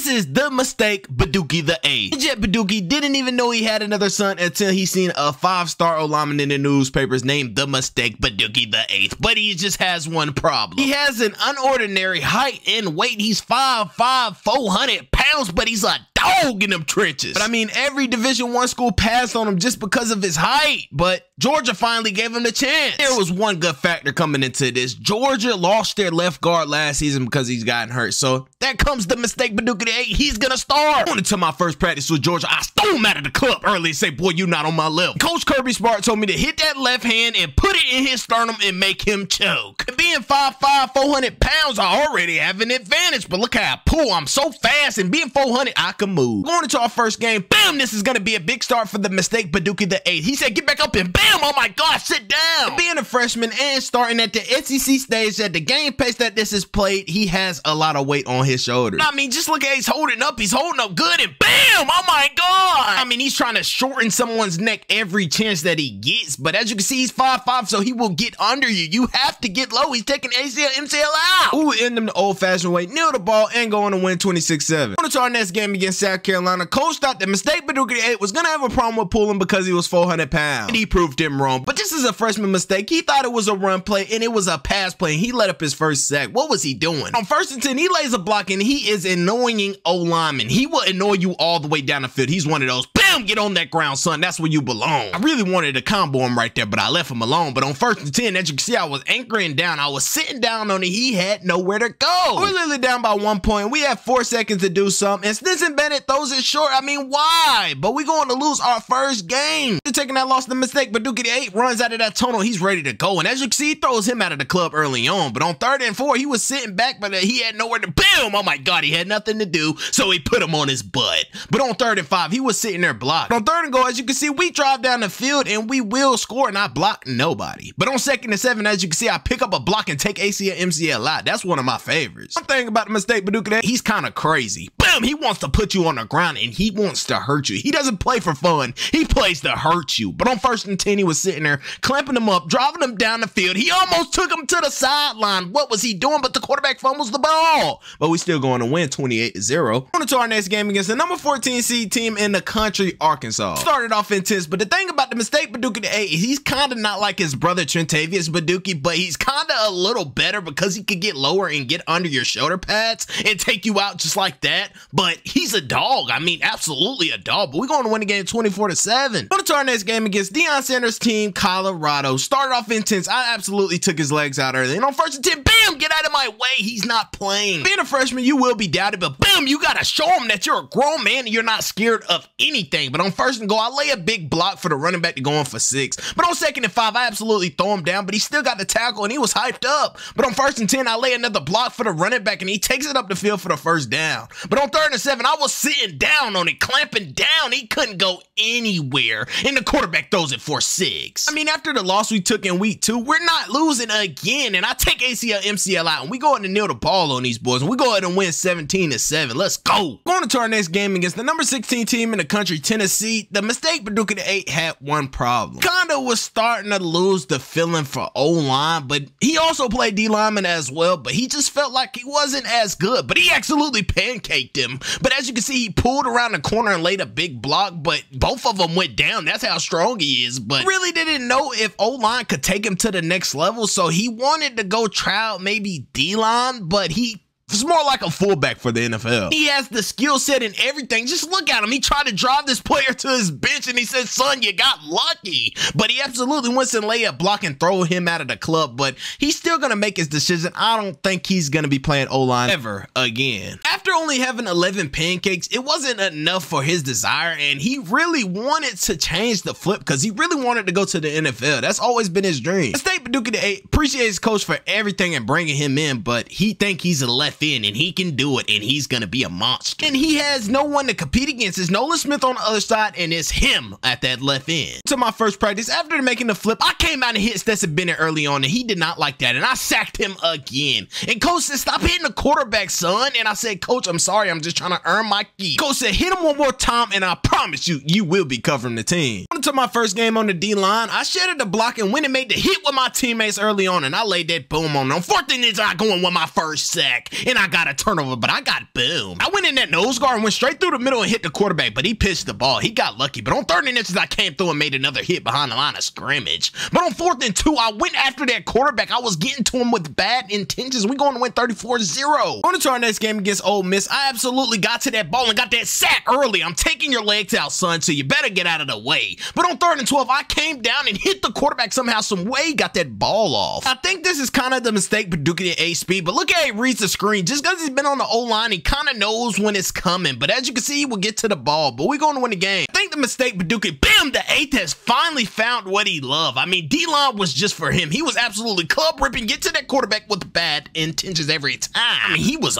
This is the mistake Badookie the VIII. Jet Badookie didn't even know he had another son until he seen a 5-star O-lineman in the newspapers named the mistake Badookie the VIII. But he just has one problem. He has an unordinary height and weight. He's 5'5", 400 pounds, but he's a dog in them trenches. But I mean, every Division I school passed on him just because of his height, but Georgia finally gave him the chance. There was one good factor coming into this. Georgia lost their left guard last season because he's gotten hurt. So that comes the mistake Badookie the VIII. He's gonna start. Going into my first practice with Georgia, I stole him out of the club early and say, boy, you not on my level. Coach Kirby Smart told me to hit that left hand and put it in his sternum and make him choke. And being 5'5", 400 pounds, I already have an advantage, but look how I pull. I'm so fast, and being 400, I can move. Going into our first game, bam, this is gonna be a big start for the mistake Badookie the VIII. He said, get back up, and bam, oh my gosh, sit down. And being a freshman and starting at the SEC stage at the game pace that this is played, he has a lot of weight on his shoulders. I mean, just look at he's holding up good, and bam, oh my god. I mean, he's trying to shorten someone's neck every chance that he gets, but as you can see, he's 5'5", so he will get under you. You have to get low. He's taking ACL, MCL out. Ooh, end them the old-fashioned way, kneel the ball, and going to win 26-7. Going to our next game against South Carolina, coach thought the mistake Badookie the VIII was gonna have a problem with pulling because he was 400 pounds, and he proved him wrong. But this is a freshman mistake. He thought it was a run play, and it was a pass play, and he let up his first sack. What was he doing? On 1st and 10, he lays a block, and he is annoying O-lineman. He will annoy you all the way down the field. He's one of those, bam, get on that ground, son. That's where you belong. I really wanted to combo him right there, but I left him alone. But on 1st and 10, as you can see, I was anchoring down. I was sitting down on it. He had nowhere to go. We're literally down by 1 point. We have 4 seconds to do something, and Stinson Bennett throws it short. I mean, why? But we're going to lose our first game. After taking that loss, the mistake Badookie the VIII runs out of that tunnel. He's ready to go, and as you can see, he throws him out of the club early on. But on 3rd and 4, he was sitting back, but he had nowhere to, boom, oh my god, he had nothing to do, so he put him on his butt. But on 3rd and 5, he was sitting there blocked. On 3rd and goal, as you can see, we drive down the field and we will score, and I block nobody. But on 2nd and 7, as you can see, I pick up a block and take ACL, MCL out. That's one of my favorites. One thing about the mistake Badookie the VIII, he's kind of crazy. Boom, he wants to put you on the ground and he wants to hurt you. He doesn't play for fun. He plays to hurt you. But on 1st and 10, he was sitting there clamping him up, driving him down the field. He almost took him to the sideline. What was he doing? But the quarterback fumbles the ball. But we still going to win 28-0. On to our next game against the number 14 seed team in the country, Arkansas. Started off intense, but the thing about the mistake Badookie the VIII, he's kind of not like his brother Trentavious Badookie, but he's kind of a little better because he could get lower and get under your shoulder pads and take you out just like that. But he's a dog. I mean, absolutely a dog. But we're going to win the game 24-7. On to our next game against Deion Sanders' team, Colorado. Started off intense. I absolutely took his legs out early. And on 1st and 10, bam, get out of my way. He's not playing. Being a freshman, you will be doubted, but bam, you got to show him that you're a grown man and you're not scared of anything. But on 1st and goal, I lay a big block for the running back to go on for 6. But on 2nd and 5, I absolutely throw him down, but he still got the tackle and he was hyped up. But on 1st and 10, I lay another block for the running back and he takes it up the field for the first down. But on 3rd and 7, I was sitting down on it, clamping down. He couldn't go anywhere, and the quarterback throws it for 6. I mean, after the loss we took in week 2, we're not losing again, and I take ACL, MCL out, and we go ahead and kneel the ball on these boys, and we go ahead and win 17-7. Let's go. Going into our next game against the number 16 team in the country, Tennessee, the mistake Badookie the VIII had one problem. Kinda was starting to lose the feeling for O-line, but he also played D-lineman as well, but he just felt like he wasn't as good, but he absolutely pancaked him. But as you can see, he pulled around the corner and laid a big block, but both of them went down. That's how strong he is, but really didn't know if O-line could take him to the next level, so he wanted to go try out maybe D-line, but he It's more like a fullback for the NFL. He has the skill set and everything. Just look at him. He tried to drive this player to his bench and he said, son, you got lucky. But he absolutely wants to lay a block and throw him out of the club. But he's still going to make his decision. I don't think he's going to be playing O-line ever again. After only having 11 pancakes, it wasn't enough for his desire. And he really wanted to change the flip because he really wanted to go to the NFL. That's always been his dream. State Badookie the VIII appreciates his coach for everything and bringing him in. But he think he's a left in and he can do it and he's gonna be a monster. And he has no one to compete against. It's Nolan Smith on the other side and it's him at that left end. To my first practice, after making the flip, I came out and hit Stetson Bennett early on and he did not like that and I sacked him again. And coach said, stop hitting the quarterback, son. And I said, coach, I'm sorry, I'm just trying to earn my keep. Coach said, hit him one more time and I promise promise you, you will be covering the team. On to my first game on the D-line, I shattered the block and went and made the hit with my teammates early on, and I laid that boom on them. Fourth and is I going with my first sack, and I got a turnover, but I got boom. I went in that nose guard and went straight through the middle and hit the quarterback, but he pitched the ball. He got lucky, but on 3rd and inches, I came through and made another hit behind the line of scrimmage. But on 4th and 2, I went after that quarterback. I was getting to him with bad intentions. We going to win 34-0. On to our next game against Ole Miss, I absolutely got to that ball and got that sack early. I'm taking your legs out, son, so you better get out of the way. But on 3rd and 12, I came down and hit the quarterback somehow, some way, got that ball off. I think this is kind of the mistake Badookie at 8 speed, but look how he reads the screen. Just because he's been on the O-line, he kind of knows when it's coming. But as you can see, he will get to the ball, but we're going to win the game. I think the mistake Badookie, bam, the 8th has finally found what he loved. I mean, D-line was just for him. He was absolutely club ripping, get to that quarterback with bad intentions every time. I mean, he was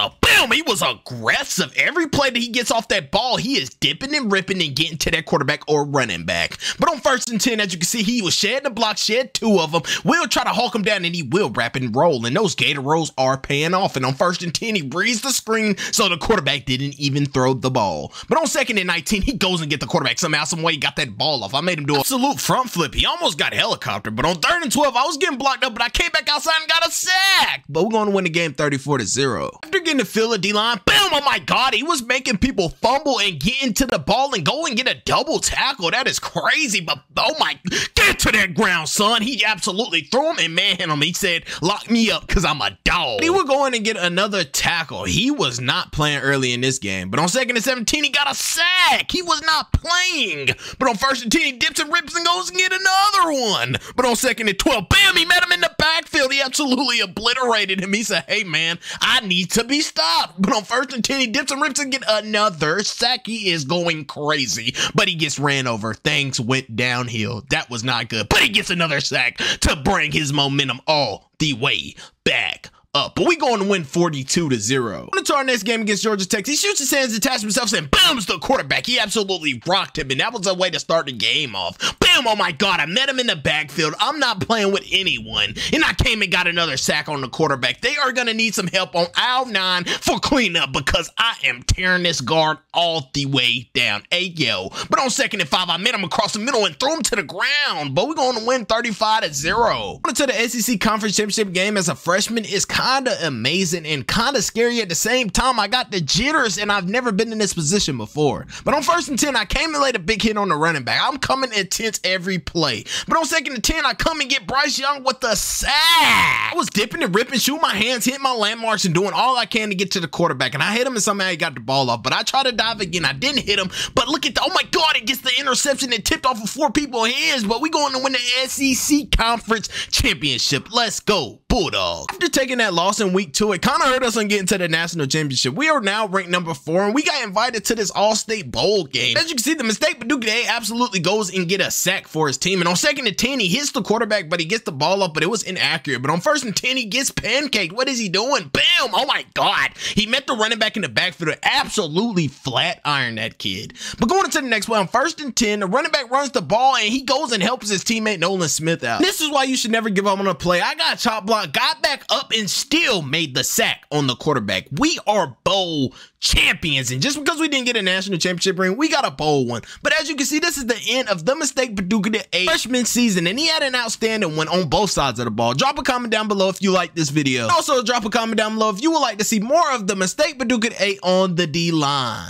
he was aggressive. Every play that he gets off that ball, he is dipping and ripping and getting to that quarterback or running back. But on 1st and 10, as you can see, he was shedding the block, shed 2 of them. We'll try to hawk him down, and he will wrap and roll, and those gator rolls are paying off. And on 1st and 10, he reads the screen, so the quarterback didn't even throw the ball. But on 2nd and 19, he goes and get the quarterback somehow, some way he got that ball off. I made him do an absolute front flip. He almost got helicopter, but on 3rd and 12, I was getting blocked up, but I came back outside and got a sack. But we're going to win the game 34-0. After getting the field of D-line, bam, oh my God, he was making people fumble and get into the ball and go and get a double tackle. That is crazy, but oh my, get to that ground, son. He absolutely threw him and manhandled him. He said, lock me up because I'm a dog. He would go in and get another tackle. He was not playing early in this game, but on 2nd and 17, he got a sack. He was not playing, but on 1st and 10, he dips and rips and goes and get another one. But on 2nd and 12, bam, he met him in the backfield. He absolutely obliterated him. He said, hey man, I need to be stopped. But on 1st and 10, he dips and rips and get another sack. He is going crazy, but he gets ran over. Things went downhill. That was not good, but he gets another sack to bring his momentum all the way back up. But we going to win 42-0. On to our next game against Georgia Tech. He shoots his hands, attached himself, and bams the quarterback. He absolutely rocked him, and that was a way to start the game off. Bam, oh my God, I met him in the backfield. I'm not playing with anyone, and I came and got another sack on the quarterback. They are going to need some help on aisle 9 for cleanup because I am tearing this guard all the way down. Hey, yo. But on 2nd and 5, I met him across the middle and threw him to the ground, but we're going to win 35-0. On to the SEC Conference Championship game as a freshman is kind of amazing and kind of scary at the same time. I got the jitters and I've never been in this position before. But on 1st and 10, I came and laid a big hit on the running back. I'm coming intense every play. But on 2nd and 10, I come and get Bryce Young with the sack. I was dipping and ripping, shooting my hands, hitting my landmarks, and doing all I can to get to the quarterback. And I hit him and somehow he got the ball off. But I tried to dive again. I didn't hit him. But look at the, oh my God, it gets the interception and tipped off of 4 people's hands. But we going to win the SEC Conference Championship. Let's go, Bulldogs. After taking that loss in week 2, it kind of hurt us on getting to the national championship. We are now ranked number 4, and we got invited to this all-state bowl game. As you can see, the mistake Badookie absolutely goes and get a sack for his team. And on 2nd and 10, he hits the quarterback, but he gets the ball up, but it was inaccurate. But on 1st and 10, he gets pancaked. What is he doing? Bam! Oh my God. He met the running back in the backfield. Absolutely flat iron that kid. But going into the next play, on 1st and 10, the running back runs the ball, and he goes and helps his teammate Nolan Smith out. This is why you should never give up on a play. I got chop block, got back up, and still made the sack on the quarterback. We are bowl champions, and just because we didn't get a national championship ring, we got a bowl one. But as you can see, this is the end of the mistake Badookie did a freshman season, and he had an outstanding one on both sides of the ball. Drop a comment down below if you like this video. Also, drop a comment down below if you would like to see more of the mistake Badookie did on the D-line.